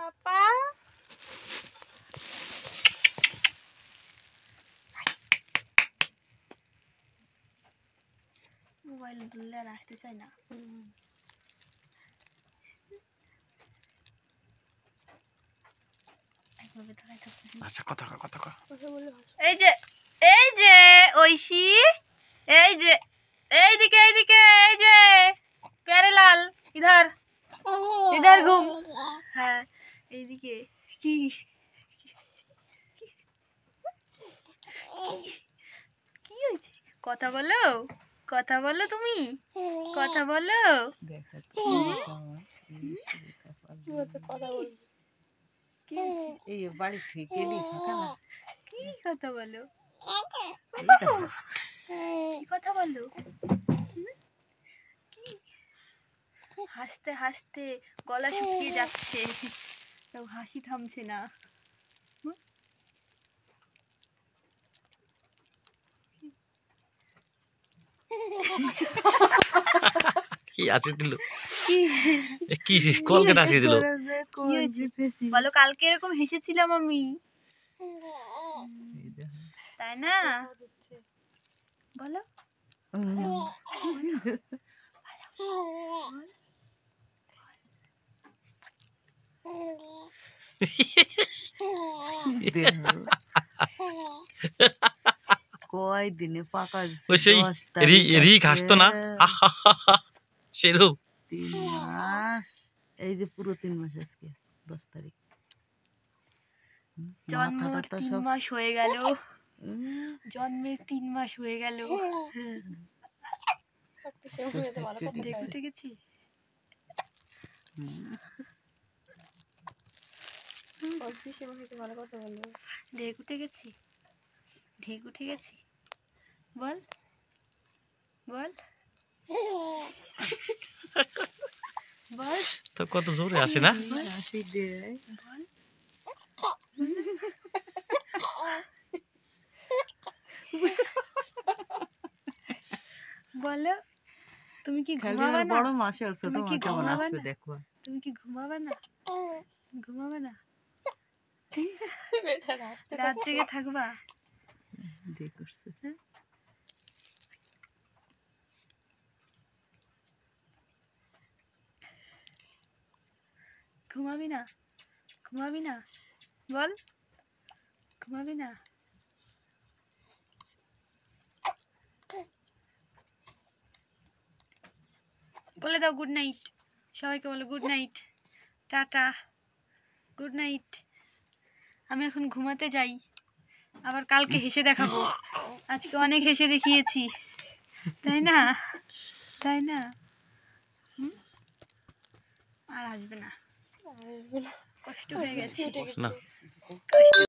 পাপা mobile ধরলে আর আসতে চাই না। আচ্ছা কথা কও কথা কও। এই যে ঐশী, এই যে এইদিকে এইদিকে, এই যে প্যারেলাল ইধার ইধার ঘুম। হ্যাঁ এইদিকে। কি কি হয়েছে? কথা বলো, কথা বলো, তুমি কথা বলো। কথা বলবো কি হয়েছে? এই বাড়ি থেকে কি কথা বলো, কি কথা বলো? কি হাসতে হাসতে গলা শুকিয়ে যাচ্ছে, তাও হাসি থামছে না। কি আছে দিল? কি কি কল কেটে আসি দিল? কি হয়েছে বলো? কালকে এরকম হেসেছিলাম আমি, তাই না? বলো কয় দিনে পাকা ওই সেই রিক হাসতো না, সেরকম 3 মাস। এই যে পুরো 3 মাস আজকে 10 তারিখ। জন্মের 3 মাস হয়ে গেল, জন্মের 3 মাস হয়ে গেল। ঢেক উঠে গেছি, ঢেক উঠে গেছি, ঢেক উঠে গেছি। বল বল বল তো কত জোরে আসে না? হাসি দেয়। বল বলো, তুমি কি ঘুমাবে না? বড় মাসে আর ছোট তুমি কি মা কেমন ঘুমাবে আসবে না? দেখো। তুমি কি ঘুমাবে না? ঘুমাবে না? রাত জেগে থাকবা? দিয়ে করছে। ঘুমাবি না? ঘুমাবি না? বল ঘুমাবি না? বলে দাও গুড নাইট, সবাইকে বলো good night, tata, good night. আমি এখন ঘুমাতে যাই, আবার কালকে হেসে দেখাবো। আজকে অনেক হেসে দেখিয়েছি, তাই না? তাই না? আর আসবে না, কষ্ট হয়ে গেছে, না। কষ্ট।